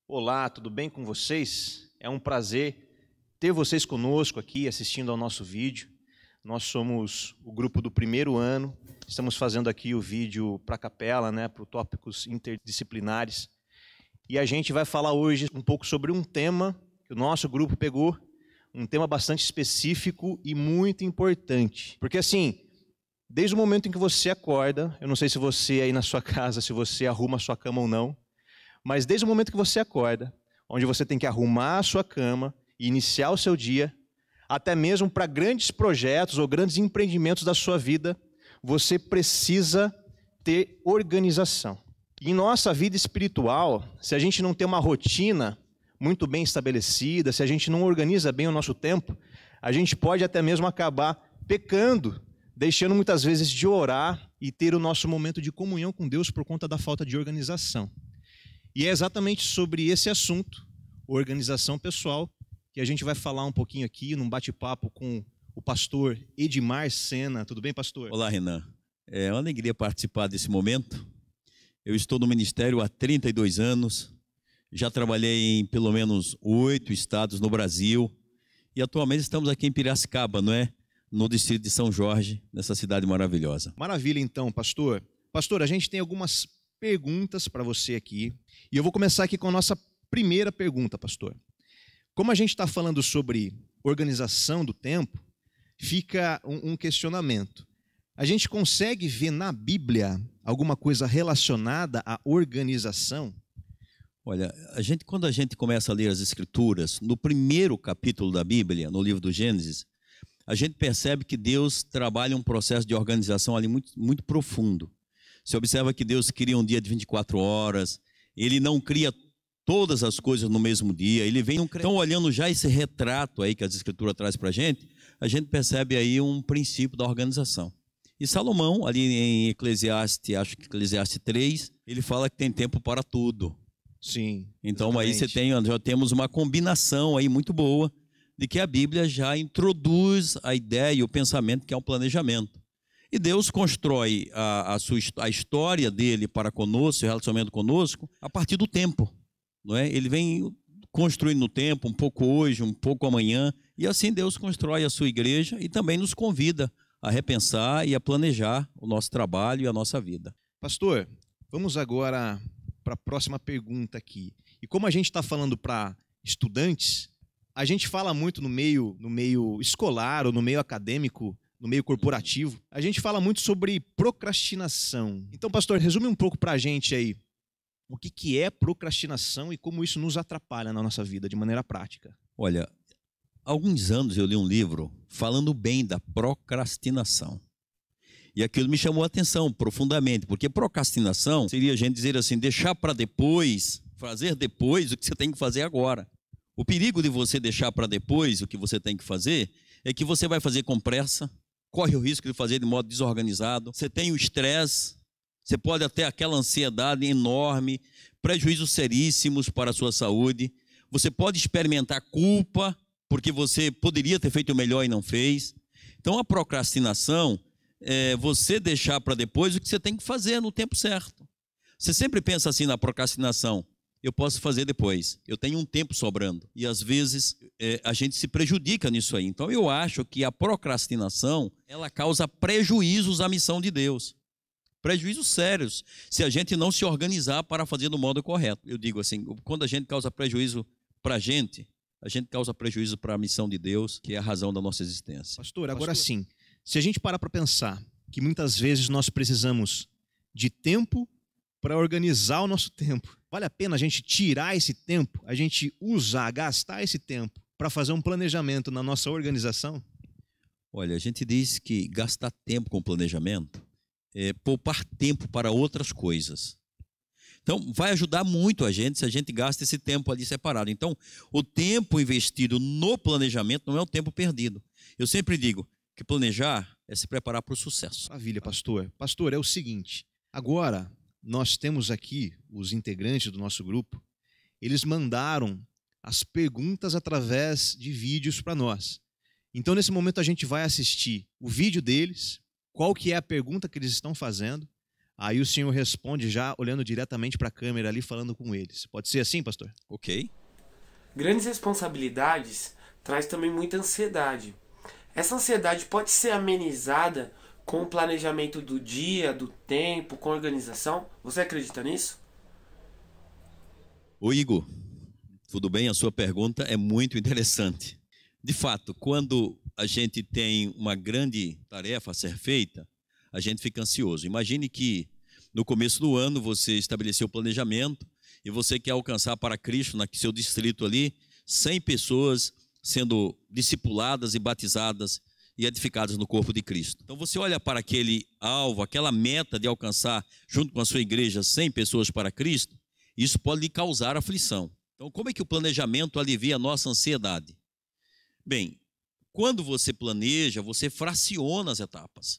Olá, tudo bem com vocês? É um prazer ter vocês conosco aqui assistindo ao nosso vídeo. Nós somos o grupo do primeiro ano, estamos fazendo aqui o vídeo para a capela, para tópicos interdisciplinares. E a gente vai falar hoje um pouco sobre um tema que o nosso grupo pegou, um tema bastante específico e muito importante. Porque assim, desde o momento em que você acorda, eu não sei se você aí na sua casa, se você arruma a sua cama ou não, mas desde o momento que você acorda, onde você tem que arrumar a sua cama e iniciar o seu dia, até mesmo para grandes projetos ou grandes empreendimentos da sua vida, você precisa ter organização. E em nossa vida espiritual, se a gente não tem uma rotina muito bem estabelecida, se a gente não organiza bem o nosso tempo, a gente pode até mesmo acabar pecando, deixando muitas vezes de orar e ter o nosso momento de comunhão com Deus por conta da falta de organização. E é exatamente sobre esse assunto, organização pessoal, que a gente vai falar um pouquinho aqui num bate-papo com o pastor Edmar Sena. Tudo bem, pastor? Olá, Renan. É uma alegria participar desse momento. Eu estou no ministério há 32 anos, já trabalhei em pelo menos 8 estados no Brasil e atualmente estamos aqui em Piracicaba, no distrito de São Jorge, nessa cidade maravilhosa. Maravilha, então, pastor. Pastor, a gente tem algumas perguntas para você aqui e eu vou começar aqui com a nossa primeira pergunta, pastor. Como a gente está falando sobre organização do tempo, fica um questionamento. A gente consegue ver na Bíblia alguma coisa relacionada à organização? Olha, quando a gente começa a ler as Escrituras, no primeiro capítulo da Bíblia, no livro do Gênesis, a gente percebe que Deus trabalha um processo de organização ali muito, muito profundo. Você observa que Deus cria um dia de 24 horas, Ele não cria todas as coisas no mesmo dia, Ele vem... Então, olhando já esse retrato aí que as Escrituras traz para a gente percebe aí um princípio da organização. E Salomão, ali em Eclesiastes, acho que Eclesiastes 3, ele fala que tem tempo para tudo. Sim. Então exatamente. aí já temos uma combinação aí muito boa de que a Bíblia já introduz a ideia e o pensamento que é um planejamento. E Deus constrói a história dele para conosco, o relacionamento conosco, a partir do tempo. Não é? Ele vem construindo no tempo, um pouco hoje, um pouco amanhã, e assim Deus constrói a sua igreja e também nos convida a repensar e a planejar o nosso trabalho e a nossa vida. Pastor, vamos agora para a próxima pergunta aqui. E como a gente está falando para estudantes, a gente fala muito no meio escolar ou no meio acadêmico, no meio corporativo, a gente fala muito sobre procrastinação. Então, pastor, resume um pouco para a gente aí o que é procrastinação e como isso nos atrapalha na nossa vida de maneira prática. Olha, há alguns anos eu li um livro falando bem da procrastinação. E aquilo me chamou a atenção profundamente, porque procrastinação seria a gente dizer assim, deixar para depois, fazer depois o que você tem que fazer agora. O perigo de você deixar para depois o que você tem que fazer é que você vai fazer com pressa, corre o risco de fazer de modo desorganizado, você tem o estresse, você pode até aquela ansiedade enorme, prejuízos seríssimos para a sua saúde, você pode experimentar culpa, porque você poderia ter feito melhor e não fez. Então a procrastinação é você deixar para depois o que você tem que fazer no tempo certo. Você sempre pensa assim na procrastinação, eu posso fazer depois, eu tenho um tempo sobrando. E às vezes a gente se prejudica nisso aí. Então eu acho que a procrastinação, ela causa prejuízos à missão de Deus. Prejuízos sérios, se a gente não se organizar para fazer do modo correto. Eu digo assim, quando a gente causa prejuízo para a gente causa prejuízo para a missão de Deus, que é a razão da nossa existência. Pastor, agora sim, se a gente parar para pensar que muitas vezes nós precisamos de tempo para organizar o nosso tempo, vale a pena a gente tirar esse tempo, a gente gastar esse tempo para fazer um planejamento na nossa organização? Olha, a gente diz que gastar tempo com planejamento é poupar tempo para outras coisas. Então, vai ajudar muito a gente se a gente gasta esse tempo ali separado. Então, o tempo investido no planejamento não é o tempo perdido. Eu sempre digo que planejar é se preparar para o sucesso. Maravilha, pastor. Pastor, é o seguinte, agora nós temos aqui os integrantes do nosso grupo, eles mandaram as perguntas através de vídeos para nós. Então, nesse momento, a gente vai assistir o vídeo deles, qual que é a pergunta que eles estão fazendo. Aí o senhor responde já olhando diretamente para a câmera ali, falando com eles. Pode ser assim, pastor? Ok. Grandes responsabilidades traz também muita ansiedade. Essa ansiedade pode ser amenizada com o planejamento do dia, do tempo, com organização. Você acredita nisso? Ô Igor, tudo bem? A sua pergunta é muito interessante. De fato, quando a gente tem uma grande tarefa a ser feita, a gente fica ansioso. Imagine que no começo do ano você estabeleceu o planejamento e você quer alcançar para Cristo, no seu distrito ali, 100 pessoas sendo discipuladas e batizadas e edificadas no corpo de Cristo. Então você olha para aquele alvo, aquela meta de alcançar, junto com a sua igreja, 100 pessoas para Cristo, isso pode lhe causar aflição. Então como é que o planejamento alivia a nossa ansiedade? Bem, quando você planeja, você fraciona as etapas.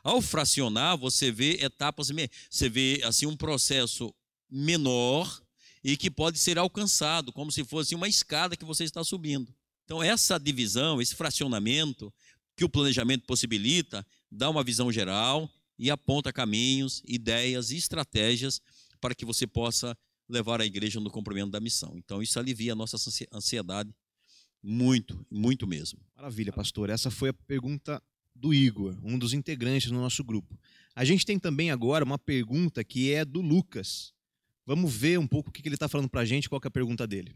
Ao fracionar, você vê etapas, você vê assim um processo menor e que pode ser alcançado, como se fosse uma escada que você está subindo. Então essa divisão, esse fracionamento que o planejamento possibilita, dá uma visão geral e aponta caminhos, ideias e estratégias para que você possa levar a igreja no cumprimento da missão. Então isso alivia a nossa ansiedade muito, muito mesmo. Maravilha, pastor. Essa foi a pergunta do Igor, um dos integrantes do nosso grupo. A gente tem também agora uma pergunta que é do Lucas. Vamos ver um pouco o que ele está falando para a gente, qual que é a pergunta dele.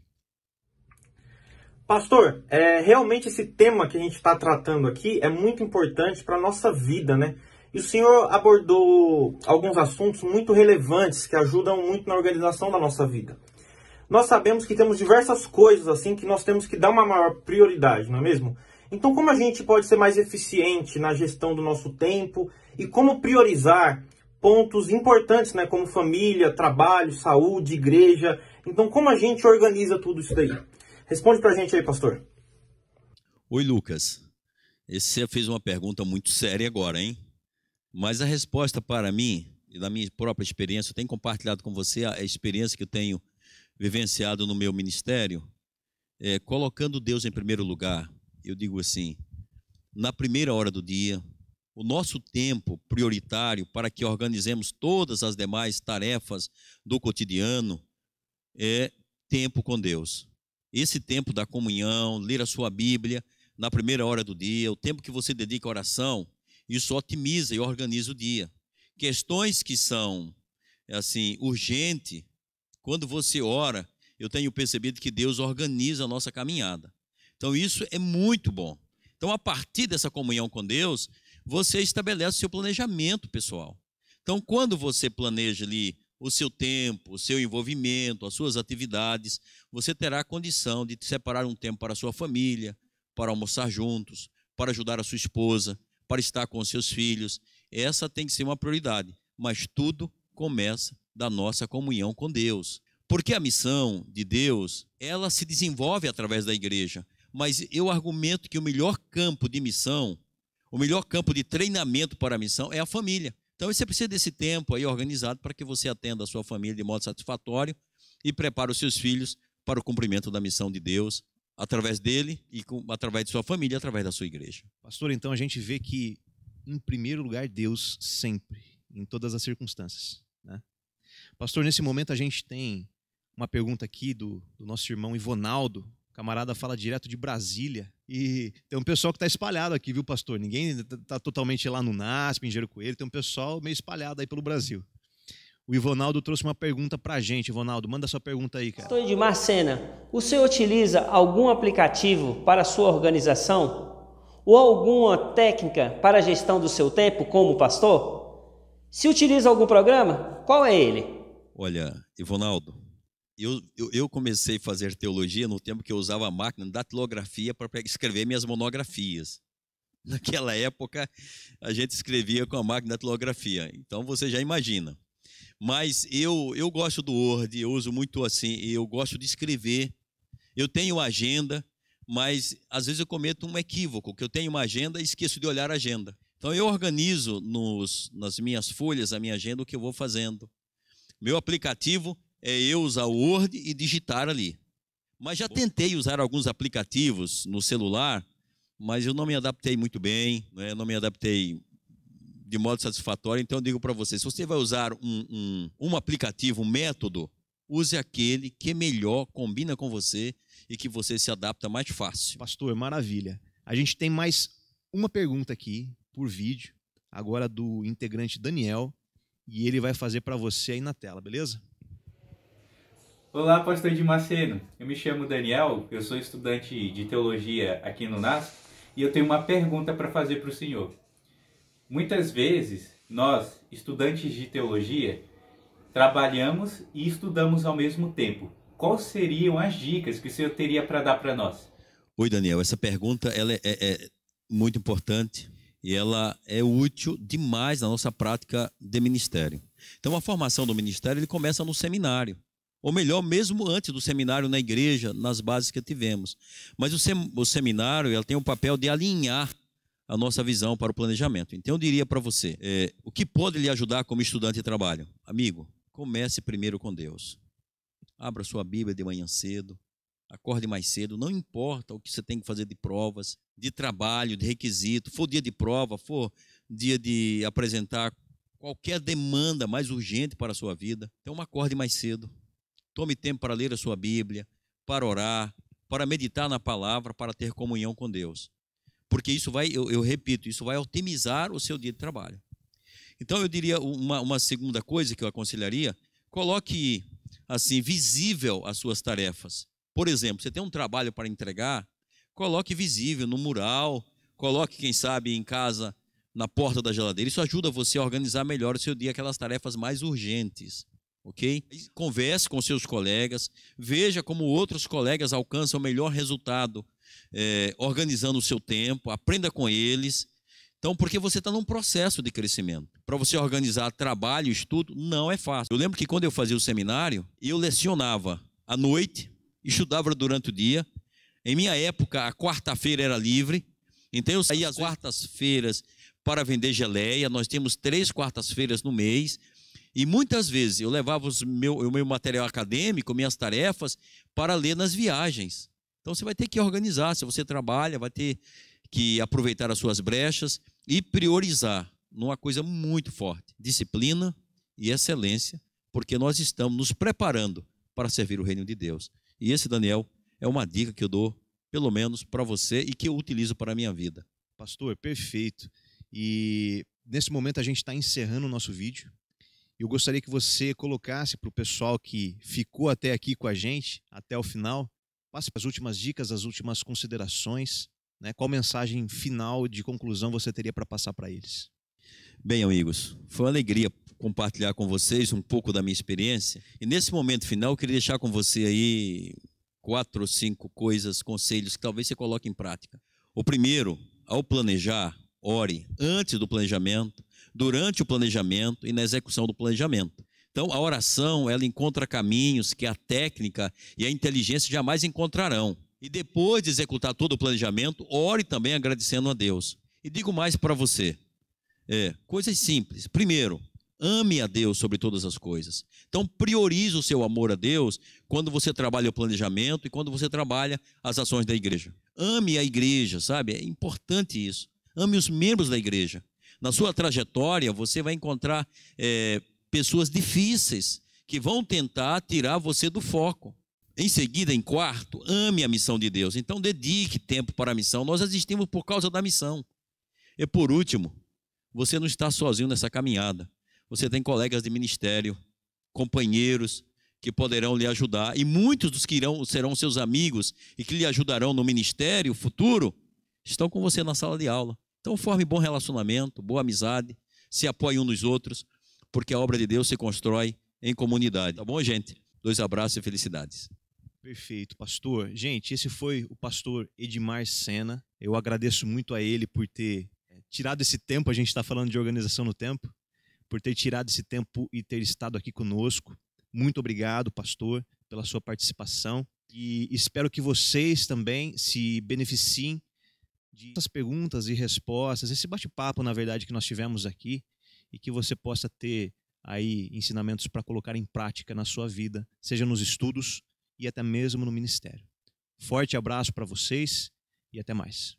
Pastor, realmente esse tema que a gente está tratando aqui é muito importante para a nossa vida, né? E o senhor abordou alguns assuntos muito relevantes que ajudam muito na organização da nossa vida. Nós sabemos que temos diversas coisas assim que nós temos que dar uma maior prioridade, não é mesmo? Então como a gente pode ser mais eficiente na gestão do nosso tempo e como priorizar pontos importantes, né, como família, trabalho, saúde, igreja. Então como a gente organiza tudo isso daí? Responde pra gente aí, pastor. Oi, Lucas. Você fez uma pergunta muito séria agora, hein? Mas a resposta para mim, e da minha própria experiência, eu tenho compartilhado com você a experiência que eu tenho vivenciado no meu ministério, colocando Deus em primeiro lugar. Eu digo assim, na primeira hora do dia, o nosso tempo prioritário para que organizemos todas as demais tarefas do cotidiano é tempo com Deus. Esse tempo da comunhão, ler a sua Bíblia na primeira hora do dia, o tempo que você dedica à oração, isso otimiza e organiza o dia. Questões que são assim urgentes, quando você ora, eu tenho percebido que Deus organiza a nossa caminhada. Então isso é muito bom. Então a partir dessa comunhão com Deus, você estabelece o seu planejamento pessoal. Então quando você planeja ali o seu tempo, o seu envolvimento, as suas atividades, você terá a condição de separar um tempo para a sua família, para almoçar juntos, para ajudar a sua esposa, para estar com os seus filhos. Essa tem que ser uma prioridade, mas tudo começa da nossa comunhão com Deus. Porque a missão de Deus, ela se desenvolve através da igreja, mas eu argumento que o melhor campo de missão, o melhor campo de treinamento para a missão é a família. Então você precisa desse tempo aí organizado para que você atenda a sua família de modo satisfatório e prepare os seus filhos para o cumprimento da missão de Deus, através dele e através de sua família, através da sua igreja. Pastor, então a gente vê que, em primeiro lugar, Deus sempre, em todas as circunstâncias, né? Pastor, nesse momento a gente tem uma pergunta aqui do nosso irmão Ivonaldo. O camarada fala direto de Brasília. E tem um pessoal que está espalhado aqui, viu, pastor? Ninguém está totalmente lá no NASP, em Engenheiro Coelho. Tem um pessoal meio espalhado aí pelo Brasil. O Ivonaldo trouxe uma pergunta para a gente. Ivonaldo, manda sua pergunta aí, cara. Pastor Edmar Sena, o senhor utiliza algum aplicativo para a sua organização? Ou alguma técnica para a gestão do seu tempo como pastor? Se utiliza algum programa, qual é ele? Olha, Ivonaldo, eu comecei a fazer teologia no tempo que eu usava a máquina de datilografia para escrever minhas monografias. Naquela época, a gente escrevia com a máquina de datilografia. Então, você já imagina. Mas eu gosto do Word, eu uso muito assim, eu gosto de escrever. Eu tenho agenda, mas às vezes eu cometo um equívoco, que eu tenho uma agenda e esqueço de olhar a agenda. Então, eu organizo nas minhas folhas, a minha agenda, o que eu vou fazendo. Meu aplicativo é eu usar o Word e digitar ali. Mas já tentei usar alguns aplicativos no celular, mas eu não me adaptei muito bem, né? Não me adaptei de modo satisfatório. Então eu digo para você, se você vai usar um aplicativo, um método, use aquele que melhor combina com você e que você se adapta mais fácil. Pastor, maravilha. A gente tem mais uma pergunta aqui por vídeo, agora do integrante Daniel, e ele vai fazer para você aí na tela, beleza? Olá, pastor Edmar Sena. Eu me chamo Daniel, eu sou estudante de teologia aqui no NASP e eu tenho uma pergunta para fazer para o senhor. Muitas vezes, nós, estudantes de teologia, trabalhamos e estudamos ao mesmo tempo. Quais seriam as dicas que o senhor teria para dar para nós? Oi, Daniel, essa pergunta ela é muito importante e ela é útil demais na nossa prática de ministério. Então, a formação do ministério ele começa no seminário. Ou melhor, mesmo antes do seminário na igreja, nas bases que tivemos. Mas o seminário ela tem o papel de alinhar a nossa visão para o planejamento. Então eu diria para você, o que pode lhe ajudar como estudante de trabalho? Amigo, comece primeiro com Deus. Abra sua Bíblia de manhã cedo, acorde mais cedo, não importa o que você tem que fazer de provas, de trabalho, de requisito, for dia de prova, for dia de apresentar qualquer demanda mais urgente para a sua vida. Então acorde mais cedo. Tome tempo para ler a sua Bíblia, para orar, para meditar na palavra, para ter comunhão com Deus. Porque isso vai, eu repito, isso vai otimizar o seu dia de trabalho. Então eu diria uma segunda coisa que eu aconselharia, coloque assim visível as suas tarefas. Por exemplo, você tem um trabalho para entregar, coloque visível no mural, coloque, quem sabe, em casa, na porta da geladeira. Isso ajuda você a organizar melhor o seu dia, aquelas tarefas mais urgentes. Ok? Converse com seus colegas, veja como outros colegas alcançam o melhor resultado organizando o seu tempo, aprenda com eles. Então, porque você está num processo de crescimento. Para você organizar trabalho e estudo, não é fácil. Eu lembro que quando eu fazia o seminário, eu lecionava à noite, estudava durante o dia. Em minha época, a quarta-feira era livre, então eu saía às quartas-feiras para vender geleia. Nós temos 3 quartas-feiras no mês. E muitas vezes eu levava o meu material acadêmico, minhas tarefas, para ler nas viagens. Então você vai ter que organizar, se você trabalha, vai ter que aproveitar as suas brechas e priorizar numa coisa muito forte, disciplina e excelência, porque nós estamos nos preparando para servir o reino de Deus. E esse, Daniel, é uma dica que eu dou, pelo menos para você, e que eu utilizo para a minha vida. Pastor, perfeito. E nesse momento a gente está encerrando o nosso vídeo. Eu gostaria que você colocasse para o pessoal que ficou até aqui com a gente, até o final, passe as últimas dicas, as últimas considerações, né? Qual mensagem final de conclusão você teria para passar para eles? Bem, amigos, foi uma alegria compartilhar com vocês um pouco da minha experiência. E nesse momento final, eu queria deixar com você aí 4 ou 5 coisas, conselhos que talvez você coloque em prática. O primeiro, ao planejar, ore antes do planejamento, durante o planejamento e na execução do planejamento. Então, a oração, ela encontra caminhos que a técnica e a inteligência jamais encontrarão. E depois de executar todo o planejamento, ore também agradecendo a Deus. E digo mais para você, coisas simples. Primeiro, ame a Deus sobre todas as coisas. Então, priorize o seu amor a Deus quando você trabalha o planejamento e quando você trabalha as ações da igreja. Ame a igreja, sabe? É importante isso. Ame os membros da igreja. Na sua trajetória, você vai encontrar pessoas difíceis que vão tentar tirar você do foco. Em seguida, em quarto, ame a missão de Deus. Então, dedique tempo para a missão. Nós existimos por causa da missão. E por último, você não está sozinho nessa caminhada. Você tem colegas de ministério, companheiros que poderão lhe ajudar. E muitos dos que serão seus amigos e que lhe ajudarão no ministério futuro, estão com você na sala de aula. Então forme bom relacionamento, boa amizade, se apoie uns nos outros, porque a obra de Deus se constrói em comunidade. Tá bom, gente? 2 abraços e felicidades. Perfeito, pastor. Gente, esse foi o pastor Edmar Sena. Eu agradeço muito a ele por ter tirado esse tempo, a gente está falando de organização no tempo, por ter tirado esse tempo e ter estado aqui conosco. Muito obrigado, pastor, pela sua participação. E espero que vocês também se beneficiem essas perguntas e respostas, esse bate-papo, na verdade, que nós tivemos aqui, e que você possa ter aí ensinamentos para colocar em prática na sua vida, seja nos estudos e até mesmo no ministério. Forte abraço para vocês e até mais.